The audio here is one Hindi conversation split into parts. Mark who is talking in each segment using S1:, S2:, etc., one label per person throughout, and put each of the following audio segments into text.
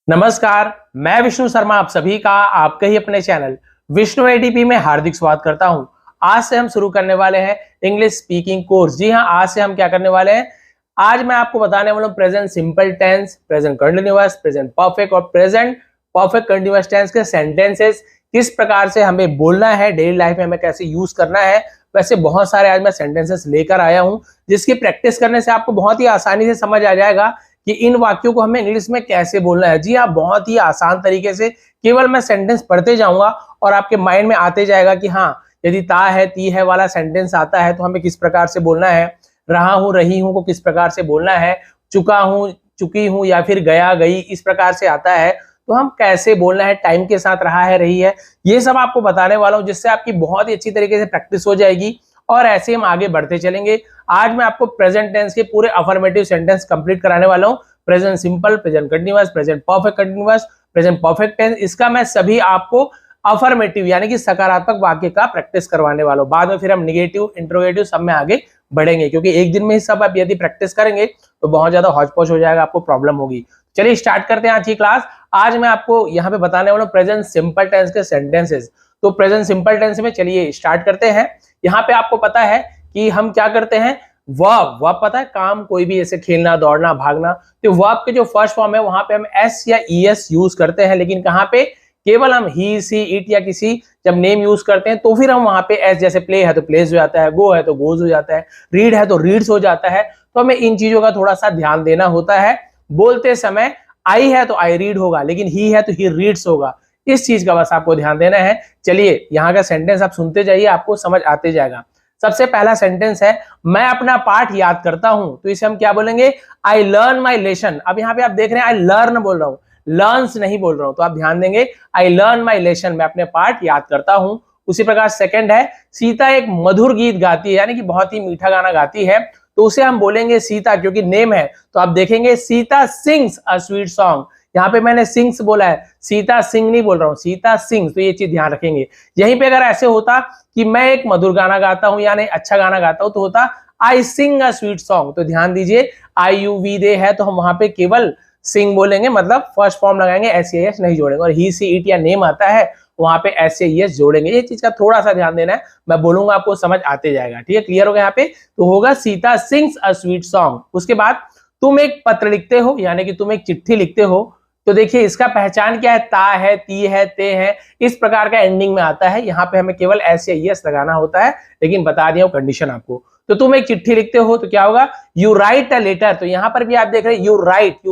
S1: नमस्कार, मैं विष्णु शर्मा आप सभी का आपके ही अपने चैनल विष्णु एडीपी में हार्दिक स्वागत करता हूं। आज से हम शुरू करने वाले हैं इंग्लिश स्पीकिंग कोर्स। जी हां, आज से हम क्या करने वाले हैं, आज मैं आपको बताने वाला हूं present simple tense, present continuous, present perfect और प्रेजेंट परफेक्ट कंटीन्यूअस टेंस के सेंटेंसेस किस प्रकार से हमें बोलना है, डेली लाइफ में हमें कैसे यूज करना है। वैसे बहुत सारे आज मैं सेंटेंसेस लेकर आया हूं जिसकी प्रैक्टिस करने से आपको बहुत ही आसानी से समझ आ जाएगा कि इन वाक्यों को हमें इंग्लिश में कैसे बोलना है। जी हाँ, बहुत ही आसान तरीके से केवल मैं सेंटेंस पढ़ते जाऊंगा और आपके माइंड में आते जाएगा कि हाँ, यदि ता है ती है वाला सेंटेंस आता है तो हमें किस प्रकार से बोलना है, रहा हूं रही हूं को किस प्रकार से बोलना है, चुका हूं चुकी हूं या फिर गया गई इस प्रकार से आता है तो हम कैसे बोलना है, टाइम के साथ रहा है रही है, ये सब आपको बताने वाला हूं जिससे आपकी बहुत ही अच्छी तरीके से प्रैक्टिस हो जाएगी और ऐसे हम आगे बढ़ते चलेंगे। आज मैं आपको प्रेजेंट टेंस के पूरे अफर्मेटिव सेंटेंस कंप्लीट कराने वाला हूं। Present simple, present continuous, present perfect continuous, present perfect tense, इसका मैं सभी आपको अफर्मेटिव यानी कि सकारात्मक वाक्य का प्रैक्टिस करवाने वाला हूं। बाद में फिर हम नेगेटिव, इंट्रोगेटिव सब में आगे बढ़ेंगे क्योंकि एक दिन में ही सब आप यदि प्रैक्टिस करेंगे तो बहुत ज्यादा हौच-पौच हो जाएगा, आपको प्रॉब्लम होगी। चलिए स्टार्ट करते हैं आज की क्लास। आज मैं आपको यहाँ पे बताने वाला हूँ प्रेजेंट सिंपल टेंस के सेंटेंसेस। तो प्रेजेंट सिंपल टेंस में चलिए स्टार्ट करते हैं। यहाँ पे आपको पता है कि हम क्या करते हैं, वर्ब पता है, काम कोई भी ऐसे खेलना, दौड़ना, भागना, तो वर्ब के जो फर्स्ट फॉर्म है वहां पे हम एस या ईएस यूज करते हैं, लेकिन कहां पे केवल हम ही, सी, इट या किसी जब नेम यूज करते हैं तो फिर हम वहां पे एस, जैसे प्ले है तो प्लेस हो जाता है, गो है तो गोज हो जाता है, रीड है तो रीड्स हो जाता है। तो हमें इन चीजों का थोड़ा सा ध्यान देना होता है। बोलते समय आई है तो आई रीड होगा, लेकिन ही है तो ही रीड्स होगा। इस चीज का बस आपको ध्यान देना है। चलिए यहाँ का सेंटेंस आप सुनते जाइए, आपको समझ आते जाएगा। सबसे पहला सेंटेंस है, मैं अपना पाठ याद करता हूं, तो इसे हम क्या बोलेंगे, आई लर्न माई लेसन। अब यहाँ पे आप देख रहे हैं आई लर्न बोल रहा हूं, लर्न्स नहीं बोल रहा हूं, तो आप ध्यान देंगे आई लर्न माई लेसन, मैं अपने पाठ याद करता हूं। उसी प्रकार सेकंड है, सीता एक मधुर गीत गाती है, यानी कि बहुत ही मीठा गाना गाती है, तो उसे हम बोलेंगे सीता, क्योंकि नेम है तो आप देखेंगे Sita sings a sweet song. यहाँ पे मैंने सिंग्स बोला है, सीता सिंग नहीं बोल रहा हूं, सीता सिंग्स, तो ये चीज ध्यान रखेंगे। यहीं पे अगर ऐसे होता कि मैं एक मधुर गाना गाता हूं यानी अच्छा गाना गाता हूं तो होता आई सिंग अ स्वीट सॉन्ग। तो ध्यान दीजिए आई यू वी दे है तो हम वहां पे केवल सिंग बोलेंगे, मतलब फर्स्ट फॉर्म लगाएंगे, एस एस नहीं जोड़ेंगे। और ही, सी, इट या नेम आता है वहां पे एस एस जोड़ेंगे। ये चीज का थोड़ा सा ध्यान देना है, मैं बोलूंगा आपको समझ आते जाएगा। ठीक है, क्लियर हो गया यहाँ पे। तो होगा Sita sings a sweet song. उसके बाद तुम एक पत्र लिखते हो, यानी कि तुम एक चिट्ठी लिखते हो, तो देखिए इसका पहचान क्या है, ता है, ती है, ते है, इस प्रकार का एंडिंग में आता है। यहाँ पे हमें केवल एस या यस लगाना होता है, लेकिन बता दिया कंडीशन आपको। तो तुम एक चिट्ठी लिखते हो तो क्या होगा, यू राइट अ लेटर। तो यहाँ पर भी आप देख रहे हैं यू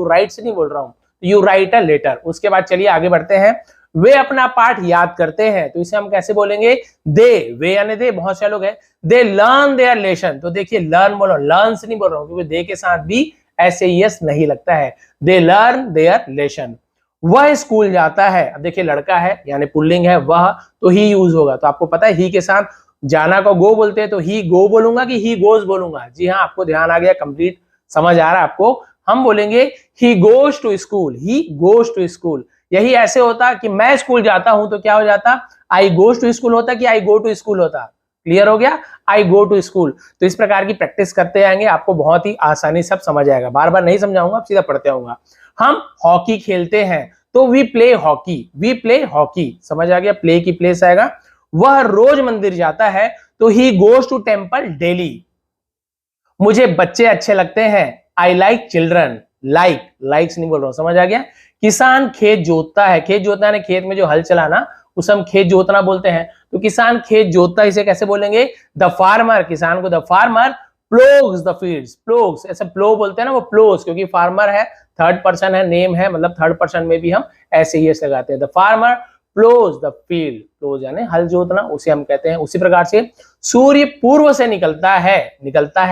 S1: राइट से नहीं बोल रहा हूं, यू राइट अ लेटर। उसके बाद चलिए आगे बढ़ते हैं, वे अपना पाठ याद करते हैं, तो इसे हम कैसे बोलेंगे, दे, वे यानी दे, बहुत से लोग हैं, दे लर्न देयर लेसन। तो देखिए लर्न बोलो, लर्न से नहीं बोल रहा हूं क्योंकि दे के साथ भी ऐसे यस नहीं लगता है, दे लर्न देयर लेसन। वह स्कूल जाता है, अब देखिए लड़का है यानी पुल्लिंग है, वह तो ही यूज होगा, तो आपको पता है ही के साथ जाना को गो बोलते हैं, तो ही गो बोलूंगा कि ही गोज बोलूंगा। जी हाँ, आपको ध्यान आ गया, कंप्लीट समझ आ रहा है आपको। हम बोलेंगे he goes to school, he goes to school. यही ऐसे होता कि मैं स्कूल जाता हूं तो क्या हो जाता, आई गोज टू स्कूल होता कि आई गो टू स्कूल होता। क्लियर हो गया, आई गो टू स्कूल। तो इस प्रकार की प्रैक्टिस करते आएंगे, आपको बहुत ही आसानी से सब समझ आएगा। बार बार नहीं समझाऊंगा, सीधा पढ़ते आऊंगा। हम हॉकी खेलते हैं तो we play hockey, we play hockey, समझ आ गया, प्ले की प्लेस आएगा। वह रोज मंदिर जाता है तो he goes to temple daily. मुझे बच्चे अच्छे लगते हैं, आई लाइक चिल्ड्रन, लाइक्स नहीं बोल रहा हूं, समझ आ गया। किसान खेत जोतता है, खेत जोतना है खेत में जो हल चलाना, उसे हम खेत जोतना बोलते हैं। तो किसान खेत जोतता है, इसे कैसे बोलेंगे, द फार्मर, किसान को द फार्मर प्लोग्स द फील्ड्स, प्लोग्स ऐसे प्लो बोलते हैं ना, वो प्लोस, क्योंकि फार्मर है, थर्ड पर्सन है, नेम है, मतलब थर्ड पर्सन में भी हम ऐसे ही ऐसे लगाते हैं, द फार्मर प्लोज द फील्ड, प्लोज यानी हल जोतना, उसे हम कहते हैं। उसी प्रकार से सूर्य पूर्व से निकलता है,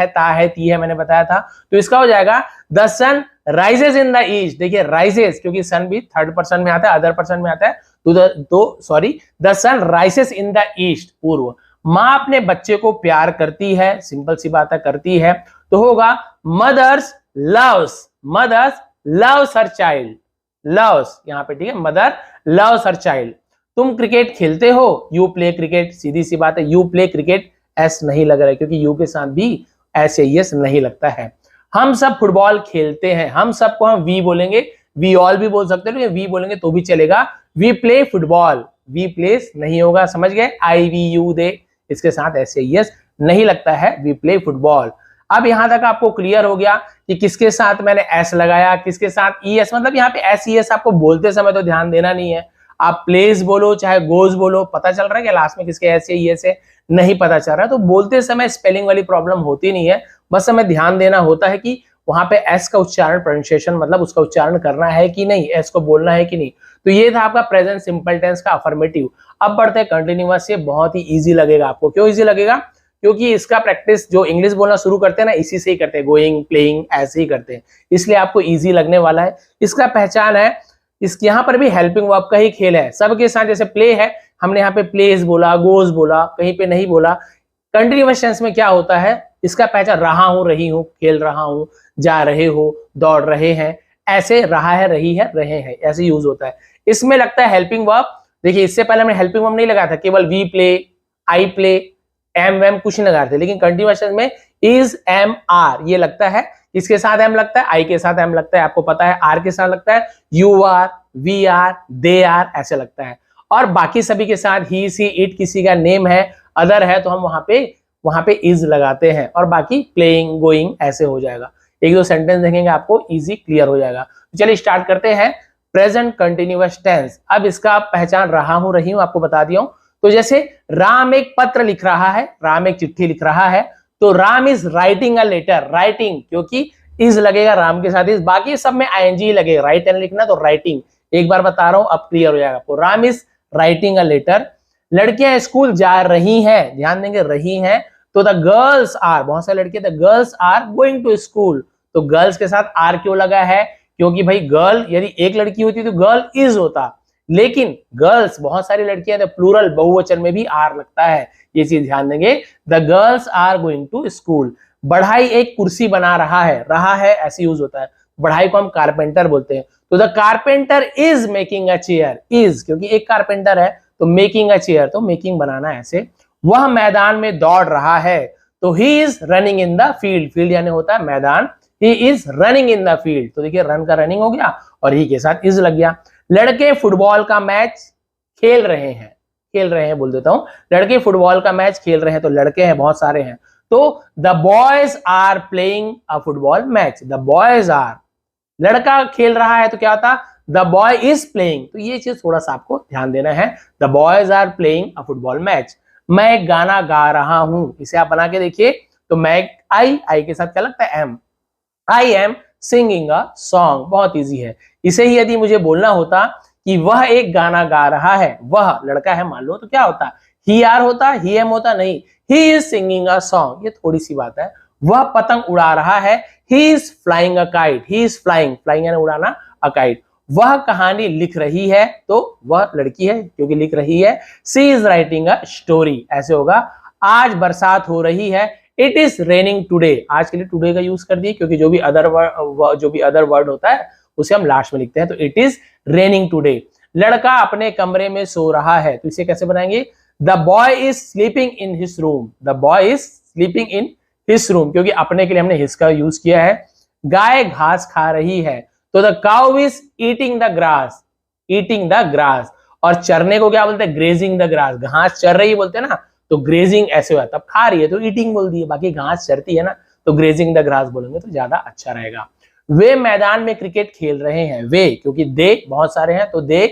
S1: ता है, ती है, मैंने बताया था, तो इसका हो जाएगा the sun rises in the east. देखिए राइजेस, क्योंकि सन भी थर्ड पर्सन में आता है, अदर पर्सन में आता है, the sun rises in the east, पूर्व। माँ अपने बच्चे को प्यार करती है, सिंपल सी बात है, करती है, तो होगा mothers loves her child, loves यहाँ पे, ठीक है, मदर लव्स हर चाइल्ड। तुम क्रिकेट खेलते हो, यू प्ले क्रिकेट, सीधी सी बात है, यू प्ले क्रिकेट, एस नहीं लग रहा है क्योंकि यू के साथ भी ऐसे यस नहीं लगता है। हम सब फुटबॉल खेलते हैं, हम सबको हम वी बोलेंगे, वी ऑल भी बोल सकते हो, वी बोलेंगे तो भी चलेगा। We play football, we plays नहीं होगा, समझ गए, आई वी यू दे, इसके साथ ऐसे यस नहीं लगता है, वी प्ले फुटबॉल। अब यहां तक आपको क्लियर हो गया कि किसके साथ मैंने एस लगाया, किसके साथ ई एस, मतलब यहाँ पे एस ई एस आपको बोलते समय तो ध्यान देना नहीं है, आप प्लेस बोलो चाहे गोज बोलो, पता चल रहा है कि लास्ट में किसके एस ई एस है, नहीं पता चल रहा है, तो बोलते समय स्पेलिंग वाली प्रॉब्लम होती नहीं है, बस हमें ध्यान देना होता है कि वहां पे एस का उच्चारण, प्रोनाउंसिएशन मतलब उसका उच्चारण करना है कि नहीं, एस को बोलना है कि नहीं। तो ये था आपका प्रेजेंट सिंपल टेंस का अफर्मेटिव। अब बढ़ते हैं कंटिन्यूअस से, बहुत ही इजी लगेगा आपको। क्यों इजी लगेगा? क्योंकि इसका प्रैक्टिस जो इंग्लिश बोलना शुरू करते हैं ना, इसी से ही करते हैं, गोइंग, प्लेइंग, ऐसे ही करते हैं, इसलिए आपको इजी लगने वाला है। इसका पहचान है, इसके यहाँ पर भी हेल्पिंग वर्ब का ही खेल है सबके साथ। जैसे प्ले है, हमने यहाँ पे प्लेस बोला, गोज बोला, कहीं पे नहीं बोला। कंटिन्यूअस टेंस में क्या होता है, इसका पहचान रहा हूं, रही हूं, खेल रहा हूं, जा रहे हो, दौड़ रहे हैं, ऐसे रहा है, रही है, रहे हैं, ऐसे यूज होता है। इसमें लगता है हेल्पिंग वर्ब। देखिए इससे पहले हमने हेल्पिंग वर्ब नहीं लगाया था, केवल we play, I play, am वैम कुछ नहीं लगाते, लेकिन कंटिन्यूअस टेंस में इज, एम, आर ये लगता है। इसके साथ एम लगता है, आई के साथ एम लगता है, आपको पता है, आर के साथ लगता है you are, we are, they are, ऐसे लगता है। और बाकी सभी के साथ ही, सी, इट, किसी का नेम है, अदर है, तो हम वहां पे इज लगाते हैं, और बाकी प्लेइंग, गोइंग ऐसे हो जाएगा। एक दो सेंटेंस देखेंगे आपको इजी क्लियर हो जाएगा। चलिए स्टार्ट करते हैं प्रेजेंट कंटिन्यूअस टेंस। अब इसका पहचान रहा हूं, रही हूं आपको बता दिया हूं। तो जैसे राम एक पत्र लिख रहा है, राम एक चिट्ठी लिख रहा है, तो Ram is writing a letter, writing क्योंकि इज लगेगा राम के साथ, इज, बाकी सब में आईएनजी लगेगा, राइट एंड लिखना तो राइटिंग। एक बार बता रहा हूं, अब क्लियर हो जाएगा आपको। Ram is writing a letter. लड़कियां स्कूल जा रही हैं, ध्यान देंगे रही हैं, तो द गर्ल्स आर, बहुत सारी लड़कियां, the girls are going to school, तो गर्ल्स के साथ आर क्यों लगा है? क्योंकि भाई गर्ल यदि एक लड़की होती तो गर्ल इज होता, लेकिन गर्ल्स बहुत सारी लड़कियां, तो प्लूरल बहुवचन में भी आर लगता है, ये चीज ध्यान देंगे। The girls are going to school. बढ़ाई एक कुर्सी बना रहा है ऐसे यूज होता है। बढ़ाई को हम कारपेंटर बोलते हैं, तो the carpenter is making a chair, is क्योंकि एक कारपेंटर है, तो मेकिंग अ चेयर तो मेकिंग बनाना है ऐसे। वह मैदान में दौड़ रहा है, तो he is running in the field, field यानी होता है मैदान, he is running in the field, तो देखिए रन का रनिंग हो गया और ही के साथ इज लग गया। लड़के फुटबॉल का मैच खेल रहे हैं बोल देता हूं, लड़के फुटबॉल का मैच खेल रहे हैं, तो लड़के हैं बहुत सारे हैं, तो the boys are playing a football match, the boys are, लड़का खेल रहा है तो क्या होता, द बॉय इज प्लेइंग, तो ये चीज थोड़ा सा आपको ध्यान देना है, the boys are playing a football match. मैं एक गाना गा रहा हूं, इसे आप बना के देखिए, तो मैं आई के साथ क्या लगता है, am, I am singing a song, बहुत इजी है। इसे ही यदि मुझे बोलना होता कि वह एक गाना गा रहा है, वह लड़का है मान लो, तो क्या होता, ही आर होता, ही एम होता, नहीं, he is singing a song, ये थोड़ी सी बात है। वह पतंग उड़ा रहा है, he is flying a kite, he is flying, flying यानी उड़ाना, अ काइट। वह कहानी लिख रही है, तो वह लड़की है क्योंकि लिख रही है, सी इज राइटिंग अ स्टोरी, ऐसे होगा। आज बरसात हो रही है, इट इज रेनिंग टुडे, आज के लिए टुडे का यूज कर दिए, क्योंकि जो भी अदर वर्ड होता है उसे हम लास्ट में लिखते हैं, तो इट इज रेनिंग टुडे। लड़का अपने कमरे में सो रहा है, तो इसे कैसे बनाएंगे, the boy is sleeping in his room, the boy is sleeping in his room, क्योंकि अपने के लिए हमने हिज का यूज किया है। गाय घास खा रही है, तो the cow is eating the grass, eating the grass. और चरने को क्या बोलते हैं, ग्रेजिंग द ग्रास, घास चर रही बोलते हैं ना, तो ग्रेजिंग ऐसे हुआ, तब खा रही है तो ईटिंग बोल दिए, बाकी घास चरती है ना, तो ग्रेजिंग द ग्रास बोलेंगे तो ज्यादा अच्छा रहेगा। वे मैदान में क्रिकेट खेल रहे हैं, वे क्योंकि दे बहुत सारे हैं, तो दे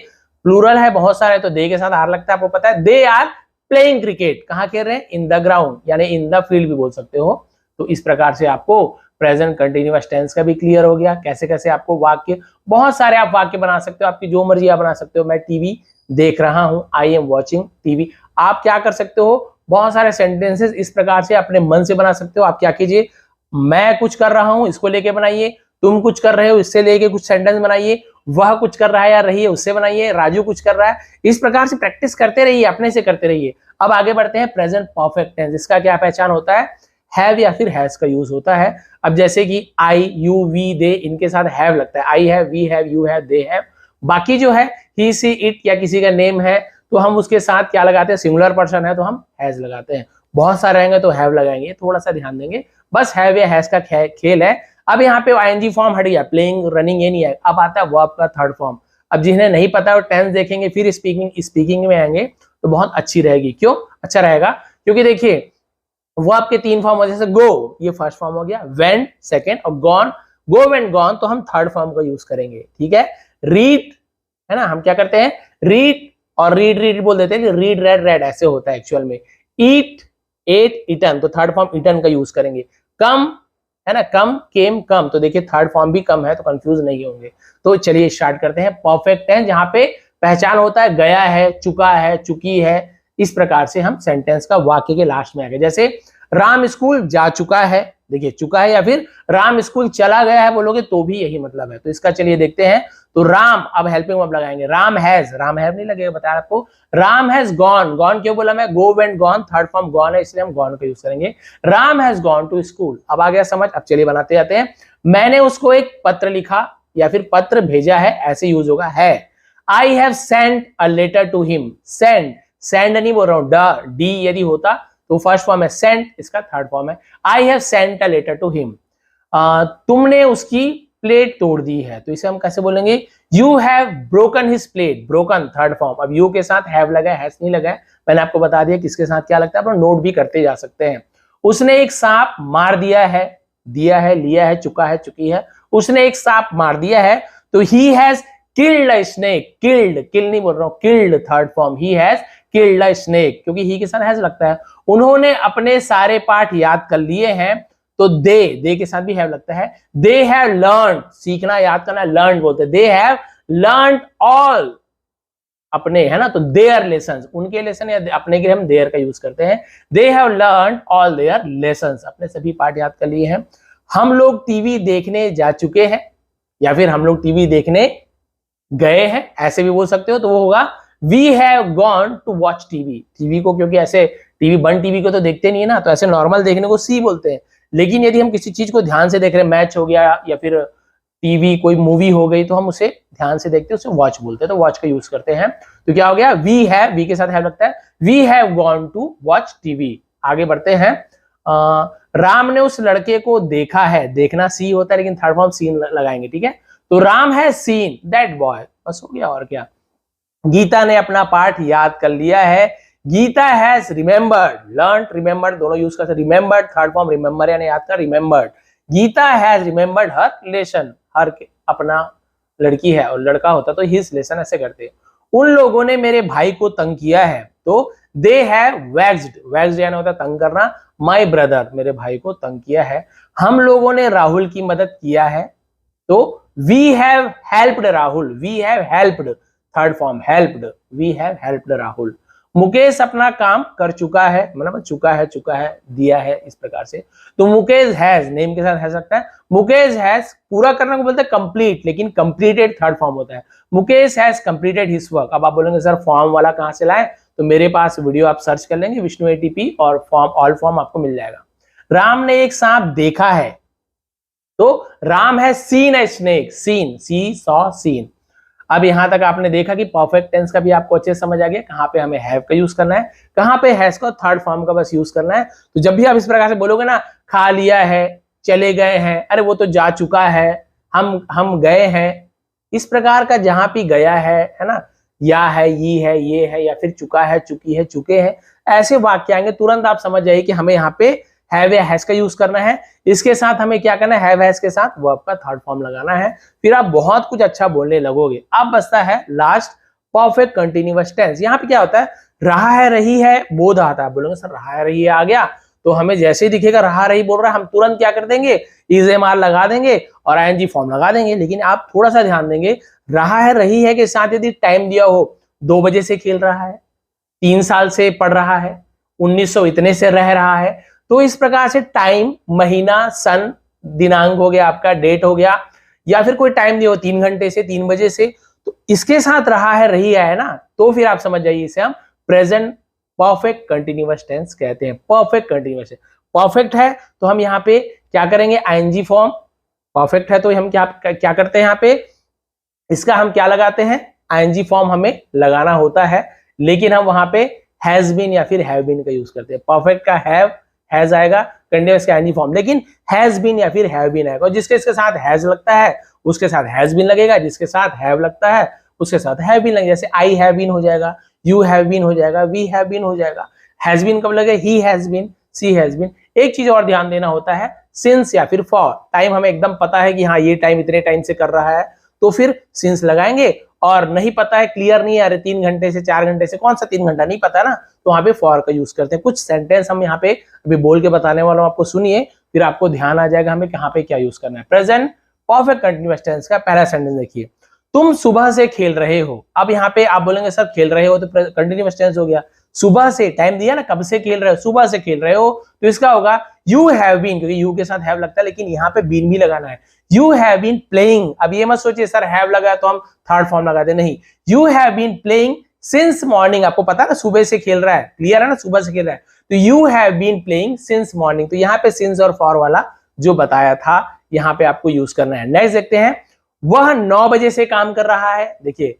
S1: प्लूरल है, बहुत सारे, तो दे के साथ आर लगता है, आपको पता है, दे आर प्लेइंग क्रिकेट, कहां खेल रहे हैं, इन द ग्राउंड, यानी इन द फील्ड भी बोल सकते हो। तो इस प्रकार से आपको प्रेजेंट कंटिन्यूअस टेंस का भी क्लियर हो गया, कैसे कैसे आपको वाक्य, बहुत सारे आप वाक्य बना सकते हो, आपकी जो मर्जी आप बना सकते हो। मैं टीवी देख रहा हूं, आई एम वॉचिंग टीवी, आप क्या कर सकते हो, बहुत सारे सेंटेंसेस इस प्रकार से अपने मन से बना सकते हो। आप क्या कीजिए, मैं कुछ कर रहा हूं इसको लेके बनाइए, तुम कुछ कर रहे हो इससे लेके कुछ सेंटेंस बनाइए, वह कुछ कर रहा है या रही है उससे बनाइए, राजू कुछ कर रहा है, इस प्रकार से प्रैक्टिस करते रहिए, अपने से करते रहिए। अब आगे बढ़ते हैं प्रेजेंट परफेक्ट टेंस, इसका क्या पहचान होता है, हैव या फिर हैज का यूज होता है। अब जैसे कि आई, यू, वी, दे, इनके साथ हैव लगता है, I have, we have, you have, they have. बाकी जो है ही, सी, इट या किसी का नेम है, तो हम उसके साथ क्या लगाते हैं, सिंगुलर पर्सन है तो हम हैज लगाते हैं, बहुत सारे रहेंगे तो हैव लगाएंगे, थोड़ा सा ध्यान देंगे, बस हैव या हैज का खेल है। अब यहाँ पे आईएनजी फॉर्म हट गया, प्लेइंग रनिंग ये नहीं है, अब आता है वर्ब का थर्ड फॉर्म। अब जिन्हें नहीं पता वो टेंस देखेंगे फिर स्पीकिंग में आएंगे तो बहुत अच्छी रहेगी। क्यों अच्छा रहेगा? क्योंकि देखिए वर्ब के 3 फॉर्म हो, जैसे गो ये फर्स्ट फॉर्म हो गया, वेंट सेकंड, और गॉन, गो वेंट गॉन तो हम थर्ड फॉर्म का यूज करेंगे। ठीक है, रीड है ना, हम क्या करते हैं रीड और रीड बोल देते हैं, रीड रेड रेड ऐसे होता है एक्चुअल में। ईट एट ईटन तो थर्ड फॉर्म ईटन का यूज करेंगे। कम है ना, कम केम कम तो देखिए थर्ड फॉर्म भी कम है तो कंफ्यूज नहीं होंगे। तो चलिए स्टार्ट करते हैं। परफेक्ट टेंस जहां पे पहचान होता है गया है, चुका है, चुकी है, इस प्रकार से हम सेंटेंस का वाक्य के लास्ट में आ गए। जैसे राम स्कूल जा चुका है, देखिए चुका है, या फिर राम स्कूल चला गया है बोलोगे तो भी यही मतलब है। तो इसका चलिए देखते हैं। तो राम, अब हेल्पिंग वर्ब लगाएंगे, राम हैज नहीं लगेगा, बताया आपको। राम हैज गॉन, गॉन क्यों बोला मैं, go went gone third form gone है इसलिए हम गॉन का यूज करेंगे। Ram has gone to school, अब आ गया समझ। अब चलिए बनाते जाते हैं। मैंने उसको एक पत्र लिखा या फिर पत्र भेजा है, ऐसे यूज होगा है। I have sent a letter to him, send नहीं बोल रहा हूं, डी यदि होता तो फर्स्ट फॉर्म है सेंट, इसका थर्ड फॉर्म है। I have sent a letter to him, तुमने उसकी प्लेट तोड़ दी है, तो इसे हम कैसे बोलेंगे, you have broken his plate, broken third form. अब यू के साथ हैव लगा है, हैज नहीं लगा है, मैंने आपको बता दिया किसके साथ क्या लगता है, आप नोट भी करते जा सकते हैं। उसने एक सांप मार दिया है, लिया है, चुका है, चुकी है, उसने एक सांप मार दिया है, तो he has killed a snake, kill नहीं बोल रहा हूं, killed third form, he has killed a snake, क्योंकि ही के साथ हैज लगता है। उन्होंने अपने सारे पाठ याद कर लिए हैं, तो दे के साथ भी हैव लगता है। दे हैव लर्न, सीखना याद करना लर्न बोलते हैं, दे हैव लर्न ऑल अपने, है ना, तो देयर लेसन्स, उनके लेसन या अपने के लिए हम देयर का यूज करते हैं। They have learn all their lessons, अपने सभी पाठ याद कर लिए हैं। हम लोग टीवी देखने जा चुके हैं, या फिर हम लोग टीवी देखने गए हैं, ऐसे भी बोल सकते हो, तो वो होगा we have gone to watch TV. TV को क्योंकि ऐसे टीवी बंद टीवी को तो देखते नहीं है ना, तो ऐसे नॉर्मल देखने को सी बोलते हैं। लेकिन यदि हम किसी चीज को ध्यान से देख रहे हैं, मैच हो गया या फिर टीवी कोई मूवी हो गई, तो हम उसे ध्यान से देखते हैं, उसे वॉच बोलते हैं, तो वॉच का यूज करते हैं। तो क्या हो गया, वी के साथ हैव लगता है, we have gone to watch TV. आगे बढ़ते हैं। राम ने उस लड़के को देखा है, देखना सी होता है लेकिन थर्ड फॉर्म सीन लगाएंगे। ठीक है, तो Ram has seen that boy, बस हो गया और क्या। गीता ने अपना पाठ याद कर लिया है, Geeta has remembered, learn remembered दोनों यूज करते हैं। रिमेंबर्ड थर्ड फॉर्म रिमेंबर यानी याद कर, remembered. Geeta has remembered her lesson, her अपना लड़की है और लड़का होता तो हिज लेसन ऐसे करते हैं। उन लोगों ने मेरे भाई को तंग किया है, तो दे हैव वैक्स्ड यानी होता तंग करना, माय ब्रदर मेरे भाई को तंग किया है। हम लोगों ने राहुल की मदद किया है, तो we have helped Rahul, we have helped third form helped, we have helped Rahul. Mukesh अपना काम कर चुका है, मतलब चुका है, दिया है, इस प्रकार से। तो मुकेश हैज, नेम के साथ है सकता है, मुकेश हैज पूरा करने को बोलते हैं कंप्लीट, लेकिन कंप्लीटेड थर्ड फॉर्म होता है। Mukesh has completed his work. अब आप बोलेंगे सर फॉर्म वाला कहां से लाए, तो मेरे पास वीडियो आप सर्च कर लेंगे विष्णु एटीपी और फॉर्म ऑल फॉर्म आपको मिल जाएगा। राम ने एक सांप देखा है, तो Ram has seen a snake, seen see saw seen. अब यहां तक आपने देखा कि परफेक्ट टेंस का भी आपको अच्छे समझ आ गया, कहां पे हमें हैव का यूज करना है, कहां पे हैज का थर्ड फॉर्म का बस यूज करना है। तो जब भी आप इस प्रकार से बोलोगे ना, खा लिया है, चले गए हैं, अरे वो तो जा चुका है, हम गए हैं, इस प्रकार का जहां भी गया है ना, या है, ये है, या फिर चुका है, चुकी है, चुके हैं, ऐसे वाक्य आएंगे, तुरंत आप समझ जाइए कि हमें यहाँ पे हैव या हैज का यूज करना है। इसके साथ हमें क्या करना है, हैव हैज के साथ वर्ब का थर्ड फॉर्म लगाना है, फिर आप बहुत कुछ अच्छा बोलने लगोगे। अब बचता है लास्ट परफेक्ट कंटिन्यूअस टेंस। यहाँ पे क्या होता है, रहा है, रही है, बोध आता है। बोलोगे सर रहा है, रही है आ गया, तो हमें जैसे ही दिखेगा रहा रही बोल रहा है, हम तुरंत क्या कर देंगे, इज-एम-आर लगा देंगे और आईएनजी फॉर्म लगा देंगे। लेकिन आप थोड़ा सा ध्यान देंगे, रहा है, रही है के साथ यदि टाइम दिया हो, 2 बजे से खेल रहा है, 3 साल से पढ़ रहा है, 1900 इतने से रह रहा है, तो इस प्रकार से टाइम, महीना, सन, दिनांक हो गया आपका, डेट हो गया, या फिर कोई टाइम दिया हो 3 घंटे से, 3 बजे से, तो इसके साथ रहा है, रही है ना, तो फिर आप समझ जाइए इसे हम प्रेजेंट परफेक्ट कंटिन्यूअस टेंस कहते हैं। परफेक्ट कंटिन्यूअस, परफेक्ट है तो हम यहाँ पे क्या करेंगे, आईएनजी फॉर्म। परफेक्ट है तो हम क्या करते हैं, यहाँ पे इसका हम क्या लगाते हैं, आईएनजी फॉर्म हमें लगाना होता है, लेकिन हम वहां पे हैज बीन या फिर हैव बीन का यूज करते हैं। परफेक्ट का हैव हैज आएगा, कंटीन्यूअस का एनजी फॉर्म, लेकिन हैज बीन या फिर हैव बीन आएगा। और जिसके इसके साथ हैज लगता है उसके साथ हैज बीन लगेगा, जिसके साथ हैव लगता है उसके साथ हैव बीन लगेगा। जैसे आई हैव बीन हो जाएगा, यू हैव बीन हो जाएगा, वी हैव बीन हो जाएगा। हैज बीन कब लगेगा? He has been, she has been. एक चीज और ध्यान देना होता है, सिंस या फिर फॉर। टाइम हमें एकदम पता है कि हाँ ये टाइम इतने टाइम से कर रहा है तो फिर सिंस लगाएंगे, और नहीं पता है, क्लियर नहीं है, अरे 3 घंटे से 4 घंटे से, कौन सा 3 घंटा नहीं पता ना, तो वहां पे फॉर का यूज करते हैं। कुछ सेंटेंस हम यहाँ पे अभी बोल के बताने वाला हूं, आपको सुनिए, फिर आपको ध्यान आ जाएगा हमें कहाँ पे क्या यूज करना है। प्रेजेंट परफेक्ट कंटीन्यूअस टेंस का पहला सेंटेंस देखिए, तुम सुबह से खेल रहे हो। अब यहाँ पे आप बोलेंगे सर खेल रहे हो तो कंटीन्यूअस टेंस हो गया, सुबह से टाइम दिया ना, कब से खेल रहे हो, सुबह से खेल रहे हो, तो इसका होगा यू हैव बीन, क्योंकि यू के साथ हैव लगता है, लेकिन यहाँ पे बीन भी लगाना है। You have been playing. अब ये मत सोचिए सर हैव लगा तो हम थर्ड फॉर्म लगाते, नहीं, you have been playing since morning. आपको पता है ना सुबह से खेल रहा है, क्लियर है ना, सुबह से खेल रहा है, तो you have been playing since morning. तो यहाँ पे सिंस और फॉर वाला जो बताया था यहाँ पे आपको यूज करना है। नेक्स्ट देखते हैं, वह 9 बजे से काम कर रहा है। देखिए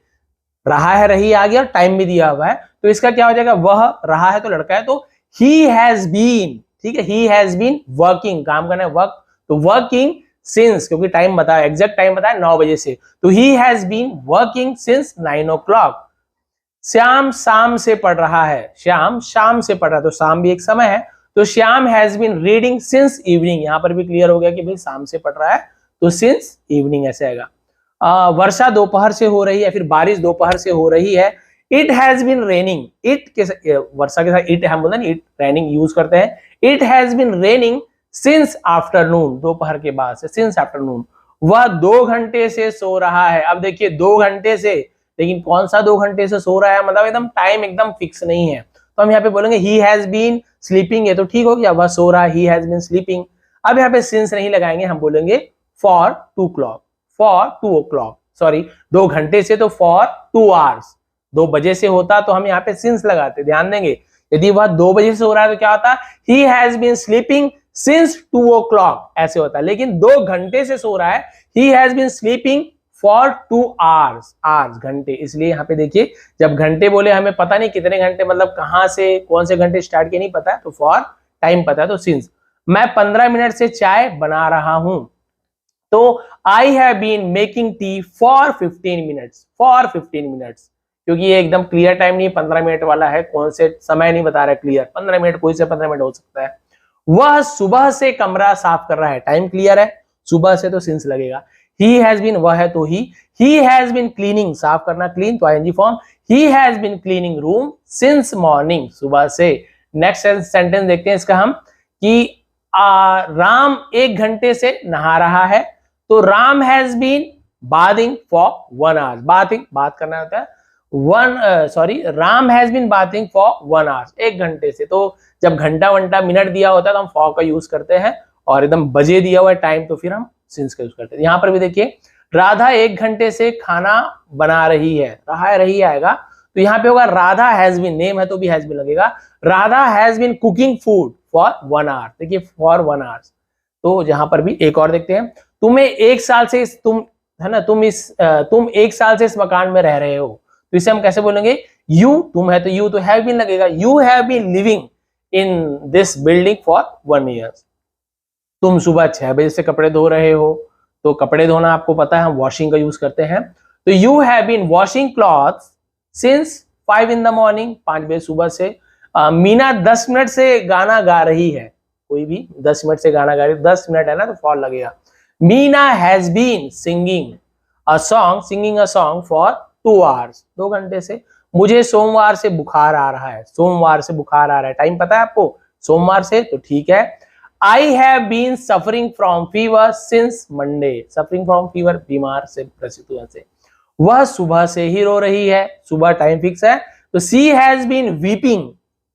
S1: रहा है, रही आ गया और टाइम भी दिया हुआ है, तो इसका क्या हो जाएगा, वह रहा है तो लड़का है, तो ही हैज बीन, ठीक है, ही हैज बीन वर्किंग, काम करना है वर्क, तो वर्किंग सिंस, क्योंकि टाइम बताया, एग्जैक्ट टाइम बताया 9 बजे से, तो he has been working since 9 o'clock। Shyam शाम से पढ़ रहा है, श्याम शाम से पढ़ रहा है, तो शाम भी एक समय है, तो Shyam has been reading since evening. यहां पर भी क्लियर हो गया कि भाई शाम से पढ़ रहा है, तो सिंस इवनिंग ऐसे आएगा। वर्षा दोपहर से हो रही है, फिर बारिश दोपहर से हो रही है। It has been raining, it के वर्षा के साथ इट हम बोलते हैं, इट रेनिंग यूज करते हैं। It has been raining since afternoon, दोपहर के बाद से, सिंस आफ्टरनून। वह 2 घंटे से सो रहा है। अब देखिए 2 घंटे से, लेकिन कौन सा 2 घंटे से सो रहा है, मतलब एकदम टाइम एकदम फिक्स नहीं है, तो हम यहाँ पे बोलेंगे ही हैज बीन स्लीपिंग, ये तो ठीक हो गया, वह सो रहा है, ही हैज बीन स्लीपिंग। अब यहाँ पे सिंस नहीं लगाएंगे, हम बोलेंगे for 2 o'clock, for 2 o'clock, sorry 2 घंटे से, तो फॉर 2 hours, 2 बजे से होता तो हम यहाँ पे सिंस लगाते। ध्यान देंगे, यदि वह 2 बजे से हो रहा है तो क्या होता, he has been sleeping since 2 o'clock ऐसे होता है, लेकिन 2 घंटे से सो रहा है, he has been sleeping for 2 hours, hours घंटे, इसलिए यहाँ पे देखिए जब घंटे बोले हमें पता नहीं कितने घंटे, मतलब कहाँ से कौन से घंटे स्टार्ट किए नहीं पता है, तो फॉर टाइम पता है, तो सिंस। मैं 15 मिनट से चाय बना रहा हूं, तो I have been making tea for 15 minutes, for 15 minutes, क्योंकि ये एकदम क्लियर टाइम नहीं, 15 मिनट वाला है, कौन से समय नहीं बता रहा है क्लियर, 15 मिनट कोई से 15 मिनट हो सकता है। वह सुबह से कमरा साफ कर रहा है, टाइम क्लियर है, सुबह से तो सिंस लगेगा। ही हैज बीन, वह है तो ही हैज बीन क्लीनिंग, साफ करना क्लीन, तो ING form, he has been cleaning room since morning, सुबह से। नेक्स्ट सेंटेंस देखते हैं इसका हम, कि राम 1 घंटे से नहा रहा है, तो Ram has been bathing for 1 hour, bathing बात करना होता है, Ram has been bathing for 1 hour, 1 घंटे से। तो जब घंटा वंटा मिनट दिया होता है तो हम फॉर का यूज करते हैं, और एकदम बजे दिया हुआ है टाइम तो फिर हम सिंस का यूज करते हैं। यहाँ पर भी देखिए राधा 1 घंटे से खाना बना रही है, रहा रही आएगा, तो यहाँ पे होगा राधा हैज बीन, नेम है तो भी हैज बीन लगेगा, Radha has been cooking food for 1 hour, देखिए फॉर 1 hour। तो जहां पर भी एक और देखते हैं, तुम्हें 1 साल से तुम है ना, तुम 1 साल से इस मकान में रह रहे हो, तो इसे हम कैसे बोलेंगे, यू, तुम है तो यू, तो हैव बीन लगेगा, you have been living in this building for 1 year। तुम सुबह 6 बजे से कपड़े धो रहे हो, तो कपड़े धोना आपको पता है हम वॉशिंग का यूज करते हैं, तो you have been washing clothes since 5 in the morning, 5 बजे सुबह से। मीना 10 मिनट से गाना गा रही है, कोई भी 10 मिनट से गाना गा रही है, 10 मिनट है ना तो फॉर लगेगा। Meena has been singing a song for 2 hours, 2 घंटे से। मुझे सोमवार से बुखार आ रहा है, सोमवार से बुखार आ रहा है, टाइम पता है आपको, सोमवार से, तो ठीक है। I have been suffering from fever since Monday, suffering from fever, बीमार से, ग्रसित हुए से। वह सुबह से ही रो रही है, सुबह टाइम फिक्स है, तो she has been weeping,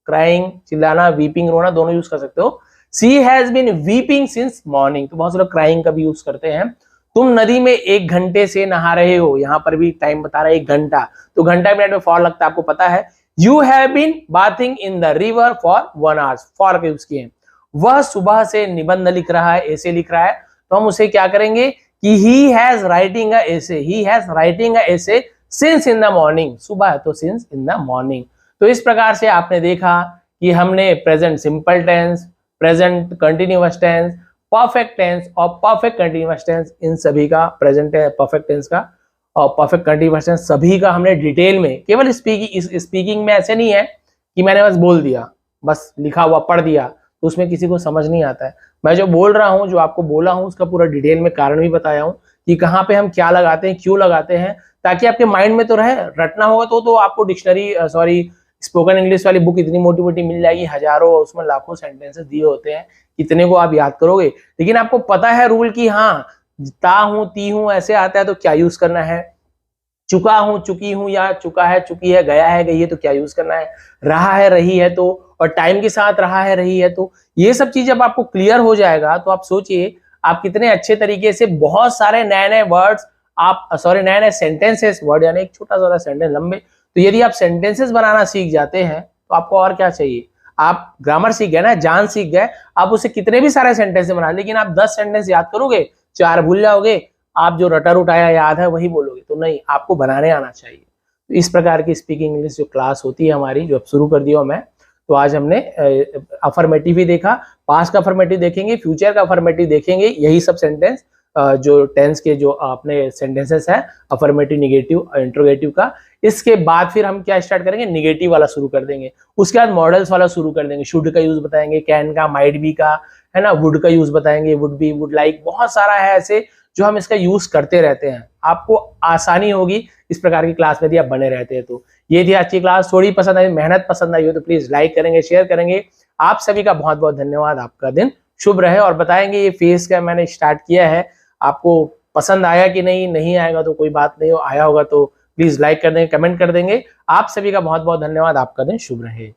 S1: crying चिल्लाना, वीपिंग रोना, दोनों यूज कर सकते हो। She has been weeping since morning, तो बहुत से लोग क्राइंग का भी यूज करते हैं। तुम नदी में 1 घंटे से नहा रहे हो, यहाँ पर भी टाइम बता रहा है 1 घंटा, तो घंटा मिनट में फॉर लगता है आपको पता है। You have been bathing in the river for 1 hour, for का यूज किए। वह सुबह से निबंध लिख रहा है, ऐसे लिख रहा है, तो हम उसे क्या करेंगे कि ही हैज राइटिंग अ ऐसे, ही हैज राइटिंग अ ऐसे सिंस इन द मॉर्निंग, सुबह है तो सिंस इन द मॉर्निंग। तो इस प्रकार से आपने देखा कि हमने present simple tense, present continuous tense, perfect tense और परफेक्ट कंटिन्यूअस टेंस, इन सभी का प्रेजेंट परफेक्ट टेंस का और परफेक्ट कंटिन्यूअस टेंस सभी का हमने डिटेल में, केवल स्पीकिंग में ऐसे नहीं है कि मैंने बस बोल दिया, बस लिखा हुआ पढ़ दिया तो उसमें किसी को समझ नहीं आता है। मैं जो बोल रहा हूँ, जो आपको बोला हूँ, उसका पूरा डिटेल में कारण भी बताया हूँ कि कहाँ पे हम क्या लगाते हैं, क्यों लगाते हैं, ताकि आपके माइंड में तो रहे। रटना होगा तो आपको डिक्शनरी स्पोकन इंग्लिश वाली बुक इतनी मोटी मोटी मिल जाएगी, हजारों, उसमें लाखों सेंटेंसेस दिए होते हैं, कितने को आप याद करोगे। लेकिन आपको पता है रूल की, हाँ ता हूं, ती हूं ऐसे आता है तो क्या यूज करना है, चुका हूं, चुकी हूं, या चुका है, चुकी है, गया है, गई है तो क्या यूज करना है, रहा है, रही है तो, और टाइम के साथ रहा है, रही है तो, ये सब चीज जब आपको क्लियर हो जाएगा तो आप सोचिए आप कितने अच्छे तरीके से बहुत सारे नए नए वर्ड्स आप नए नए सेंटेंसेस, वर्ड यानी एक छोटा सा सेंटेंस लंबे, तो यदि आप सेंटेंसेस बनाना सीख जाते हैं तो आपको और क्या चाहिए। आप ग्रामर सीख गए ना, जान सीख गए, आप उसे कितने भी सारे सेंटेंस बना, लेकिन आप 10 सेंटेंस याद करोगे, 4 भूल जाओगे, आप जो रटा रुटाया याद है वही बोलोगे, तो नहीं, आपको बनाने आना चाहिए। तो इस प्रकार की स्पीकिंग इंग्लिश जो क्लास होती है हमारी, जो अब शुरू कर दिया मैं, तो आज हमने अफर्मेटिव भी देखा, पास्ट का अफर्मेटिव देखेंगे, फ्यूचर का अफर्मेटिव देखेंगे, यही सब सेंटेंस जो टेंस के जो अपने सेंटेंसेस है, अफर्मेटिव, निगेटिव, इंट्रोगेटिव का। इसके बाद फिर हम क्या स्टार्ट करेंगे, निगेटिव वाला शुरू कर देंगे, उसके बाद मॉडल्स वाला शुरू कर देंगे, शुड का यूज बताएंगे, कैन का, माइट बी का, है ना, वुड का यूज बताएंगे, वुड बी, वुड लाइक, बहुत सारा है ऐसे जो हम इसका यूज करते रहते हैं। आपको आसानी होगी इस प्रकार की क्लास में यदि आप बने रहते हैं तो। ये थी आज की क्लास, थोड़ी पसंद आई, मेहनत पसंद आई हो तो प्लीज लाइक करेंगे, शेयर करेंगे। आप सभी का बहुत बहुत धन्यवाद, आपका दिन शुभ रहे। और बताएंगे ये फेस का मैंने स्टार्ट किया है, आपको पसंद आया कि नहीं, नहीं आएगा तो कोई बात नहीं, आया होगा तो प्लीज लाइक कर देंगे, कमेंट कर देंगे। आप सभी का बहुत बहुत धन्यवाद, आपका दिन शुभ रहे।